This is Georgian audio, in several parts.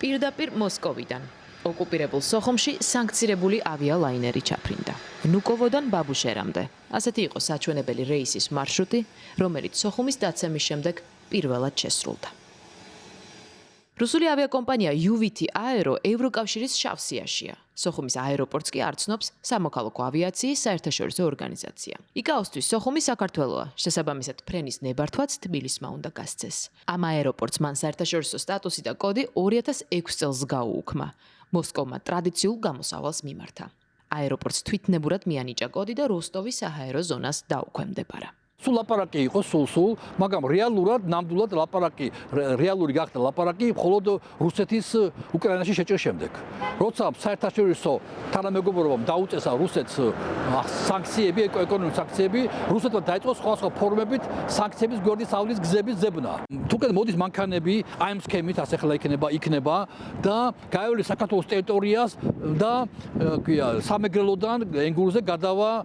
პირდაპირ მოსკოვიდან. ოკუპირებულ სოხუმში სანქცირებული ავიალაინერი ჩაფრინდა. ვნუკოვოდან ბაბუშერამდე. ასეთი იყო საჩვენებელი რეისის მარშრუტი, რომელიც სოხუმის დაცემის შემდეგ პირველად შესრულდა. რუსული ავიაკომპანია UVT Aero ევროკავშირის შავ სიაშია. სოხუმის აეროპორტს კი არ ცნობს სამოქალაქო ავიაციის საერთაშორისო ორგანიზაცია. იკაოსთვის სოხუმი საქართველოა, შესაბამისად ფრენის ნებართვაც თბილისმა უნდა გასცეს. ამ აეროპორტს მან საერთაშორისო სტატუსი და კოდი 2006 წელს გაუუქმა. მოსკოვმა ტრადიციულ გამოსავალს მიმართა. აეროპორტს თვითნებურად მიანიჭა კოდი და როსტოვის საჰაერო ზონას დაუქვემდებარა. სულ ლაპარაკი იყო სულ, მაგრამ რეალურად ნამდვილად ლაპარაკი, რეალური გახდა ლაპარაკი მხოლოდ რუსეთის უკრაინაში შეჭრის შემდეგ. როცა საერთაშორისო თანამეგობრობამ დაუწესა რუსეთს სანქციები, ეკონომიკური სანქციები, რუსეთმა დაიწყო სხვა ფორმებით სანქციების გვერდის ავლის გზების ძებნა. თუკეთ მოდის მანქანები ამ სქემით ასე ხლა იქნება და გაევლი საქართველოს ტერიტორიას და სამეგრელოდან ენგურზე გადავა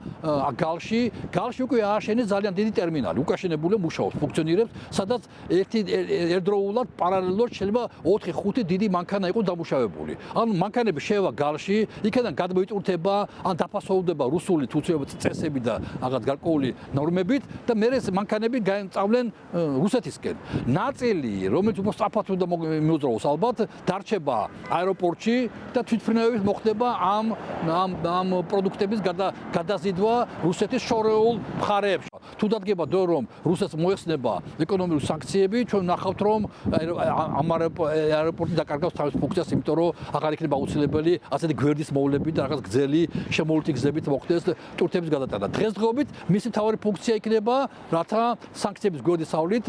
გალში უკვე ააშენეს ძალიან დიდი ტერმინალი, უკაშენებული მუშაობს, ფუნქციონირებს, სადაც ერთდროულად პარალელურად შეიძლება 4-5 დიდი მანქანა იყოს დამუშავებული. ანუ მანქანები შევა გალში, იქიდან გადმოიწურთება, ან დაფასოვდება რუსული წესები და რაღაც გარკვეული ნორმებით და მე ეს მანქანები გაემწავლენ რუსეთისკენ. ნაწილი, რომელიც უფრო სწრაფად უნდა მიუძრაოს ალბათ, დარჩება აეროპორტში და თვითმფრინავებით მოხდება ამ პროდუქტების გადაზიდვა რუსეთის შორეულ მხარეებში. თუ დადგება დრო რომ რუსეთს მოეხსნება ეკონომიკური სანქციები, ჩვენ ნახავთ რომ ამ აეროპორტი დაკარგავს თავის ფუნქციას, იმიტომ რომ აღარ იქნება აუცილებელი ასეთი გვერდის მოვლები და რაღაც გზელი შემოვლითი გზებით მოხდეს ტურთების გადატანა. დღესდღეობით მისი მთავარი ფუნქცია იქნება, რათა სანქციების გვერდისავლით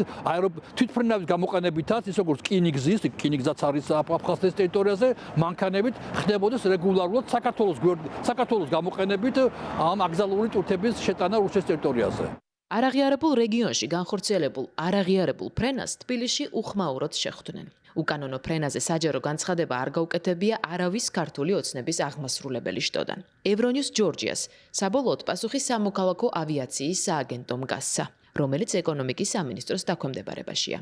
თვითმფრინავის გამოყენებითაც, ის როგორც რკინიგზაც არის აფხაზეთის ტერიტორიაზე, მანქანებით ხდებოდეს რეგულარულად საქართველოს გამოყენებით ამ აკრძალული ტურთების შეტანა რუსეთის ტერიტორიაზე. არაღიარებულ რეგიონში განხორციელებულ არაღიარებულ ფრენას თბილისში უხმაუროდ შეხვდნენ. უკანონო ფრენაზე საჯარო განცხადება არ გაუკეთებია არავის ქართული ოცნების აღმასრულებელი შტოდან. ევრონიუს ჯორჯიას საბოლოოდ პასუხი სამოქალაქო ავიაციის სააგენტომ გასცა, რომელიც ეკონომიკის სამინისტროს დაქვემდებარებაშია.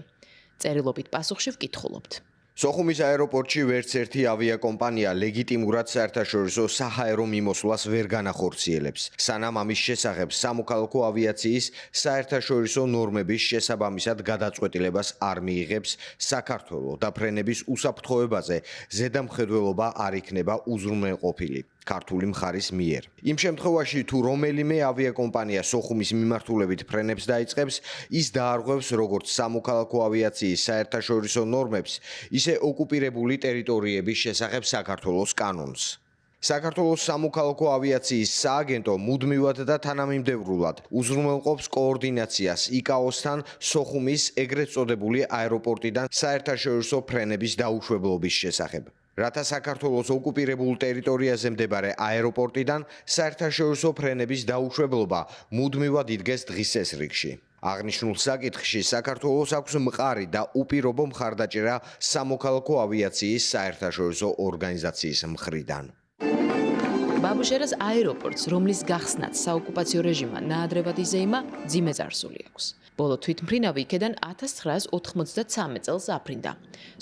წერილობით პასუხში ვკითხულობთ. სოხუმის აეროპორტში ვერც ერთი ავიაკომპანია ლეგიტიმურად საერთაშორისო საჰაერო მიმოსვლას ვერ განახორციელებს, სანამ ამის შესახებ სამოქალაქო ავიაციის საერთაშორისო ნორმების შესაბამისად გადაწყვეტილებას არ მიიღებს საქართველო და ფრენების უსაფრთხოებაზე ზედამხედველობა არ იქნება უზრუნველყოფილი ქართული მხარის მიერ. იმ შემთხვევაში, თუ რომელიმე ავიაკომპანია სოხუმის მიმართულებით ფრენებს დაიწყებს, ის დაარღვევს როგორც სამოქალაქო ავიაციის საერთაშორისო ნორმებს, ისე ოკუპირებული ტერიტორიების შესახებ საქართველოს კანონს. საქართველოს სამოქალაქო ავიაციის სააგენტო მუდმივად და თანამიმდევრულად უზრუნველყოფს კოორდინაციას იკაოსთან სოხუმის ეგრეთ წოდებული აეროპორტიდან საერთაშორისო ფრენების დაუშვებლობის შესახებ. რათა საქართველოს ოკუპირებულ ტერიტორიაზე მდებარე აეროპორტიდან საერთაშორისო ფრენების დაუშვებლობა მუდმივად იდგეს დღის წესრიგში. აღნიშნულ საკითხში საქართველოს აქვს მყარი და უპირობო მხარდაჭერა სამოქალაქო ავიაციის საერთაშორისო ორგანიზაციის მხრიდან. ბაბუშერას აეროპორტს, რომლის გახსნაც საოკუპაციო რეჟიმმა ნაადრევად იზეიმა, მძიმე წარსული აქვს. ბოლო თვითმფრინავი იქედან 1993 წელს აფრინდა.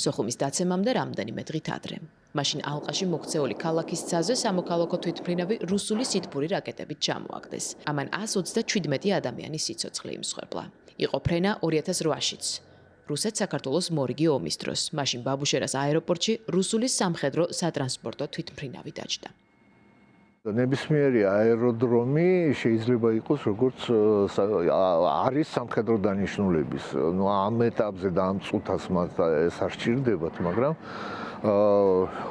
სოხუმის დაცემამდე რამდენიმე დღით ადრე. მაშინ ალყაში მოქცეული ქალაქის ცაზე სამოქალაქო თვითმფრინავი რუსული სითბური რაკეტებით ჩამოაგდეს. ამან 127 ადამიანის სიცოცხლე იმსხვერპლა. იყო ფრენა 2008-შიც. რუსეთ-საქართველოს მორიგი ომის დროს. მაშინ ბაბუშერას აეროპორტში რუსული სამხედრო სატრანსპორტო თვითმფრინავი დაჯდა. ნებისმიერი აეროდრომი შეიძლება იყოს როგორც არის სამხედრო დანიშნულების. ამ ეტაპზე და ამ წუთას მათ ეს არ სჭირდებათ, მაგრამ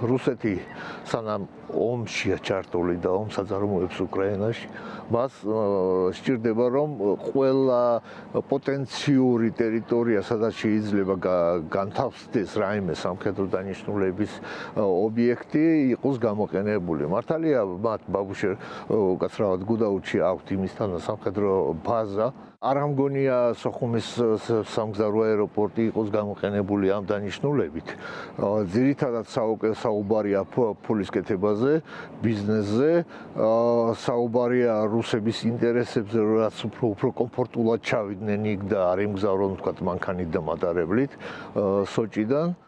რუსეთი სანამ ომშია ჩართული და ომს აწარმოებს უკრაინაში, მას სჭირდება რომ ყველა პოტენციური ტერიტორია, სადაც შეიძლება განთავსდეს რაიმე სამხედრო დანიშნულების ობიექტი, იყოს გამოყენებული. მართალია მათ ბაბუშერ უკაცრავად გუდაუთში აქვთ იმისთანა სამხედრო ბაზა. არ ამგონია სოხუმის სამგზავრო აეროპორტი იყოს გამოყენებული ამ დანიშნულებით. ძირითადად საუბარია ფულის კეთებაზე, ბიზნესზე, საუბარია რუსების ინტერესებზე, რაც უფრო კომფორტულად ჩავიდნენ იქ და არ ემგზავრონ თქვათ მანქანით და მატარებლით სოჭიდან.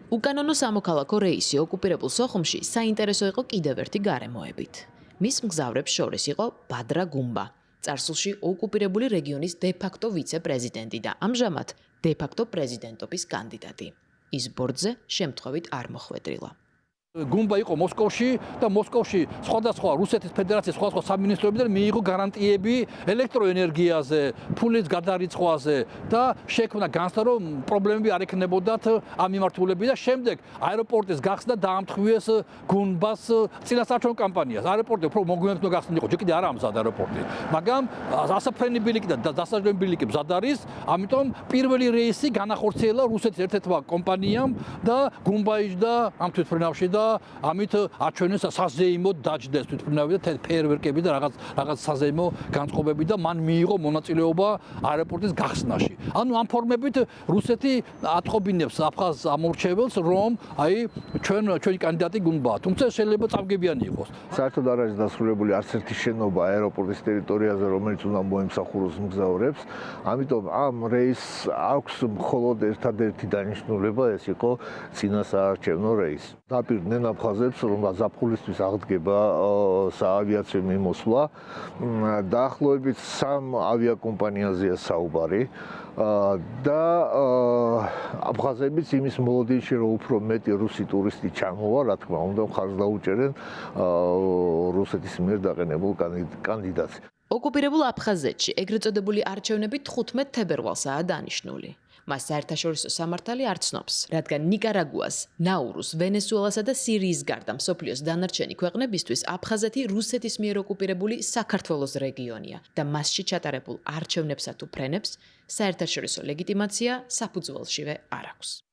უკანონო სამოქალაქო რეისი ოკუპირებულ სოხუმში საინტერესო იყო კიდევ ერთი გარემოებით. მის მგზავრებს შორის იყო ბადრა გუმბა, წარსულში ოკუპირებული რეგიონის დე-ფაქტო ვიცე-პრეზიდენტი და ამჟამად დე-ფაქტო პრეზიდენტობის კანდიდატი. ის ბორტზე შემთხვევით არ მოხვედრილა. გუმბა იყო მოსკოვში და მოსკოვში სხვადასხვა რუსეთის ფედერაციის სხვადასხვა სამინისტროებიდან მიიღო გარანტიები ელექტროენერგიაზე, ფულის გადარიცხვაზე და შექმნა განცდა რომ პრობლემები არ ექნებოდათ ამ მიმართულებით და შემდეგ აეროპორტის გახსნა დაამტხვიეს გუმბას წინასაარჩევნო კამპანიას. აეროპორტი უფრო მოგვიანებით გახსნილიყო, ჯერ კიდე არაა მზად აეროპორტი. მაგრამ ასაფრენი ბილიკი და დასაჯდომი ბილიკი მზად არის, ამიტომ პირველი რეისი განახორციელა რუსეთის ერთ-ერთმა კომპანიამ და გუმბა იჯდა ამ თვითმფრინავში და ამით აჩვენეს საზეიმო დაჯდეს თვითმფრინავი და ფეიერვერკები და რაღაც საზეიმო განწყობები და მან მიიღო მონაწილეობა აეროპორტის გახსნაში. ანუ ამ ფორმებით რუსეთი ატყობინებს აფხაზ ამორჩეველს, რომ აი ჩვენი კანდიდატი გუმბაა. თუმცა შეიძლება წავგებიანი იყოს. საერთოდ არ არის დასრულებული არც ერთი შენობა აეროპორტის ტერიტორიაზე, რომელიც უნდა მოემსახუროს მგზავრებს. ამიტომ ამ რეისს აქვს მხოლოდ ერთადერთი დანიშნულება, ეს იყო წინასაარჩევნო რეისი. დაპირდნენ აფხაზებს, რომ ზაფხულისთვის აღდგება საავიაციო მიმოსვლა. დაახლოებით 3 ავიაკომპანიაზეა საუბარი. და აფხაზებიც იმის მოლოდინში რომ უფრო მეტი რუსი ტურისტი ჩამოვა, რა თქმა უნდა, ხარჯს დაუჭერენ რუსეთის მიერ დაყენებულ კანდიდატს. ოკუპირებულ აფხაზეთში ეგრეთ წოდებული არჩევნები 15 თებერვალსაა დანიშნული. მას საერთაშორისო სამართალი არ ცნობს, რადგან ნიკარაგუას, ნაურუს, ვენესუელასა და სირიის გარდა მსოფლიოს დანარჩენი ქვეყნებისთვის აფხაზეთი რუსეთის მიერ ოკუპირებული საქართველოს რეგიონია და მასში ჩატარებულ არჩევნებსა თუ ფრენებს საერთაშორისო ლეგიტიმაცია საფუძველშივე არ აქვს.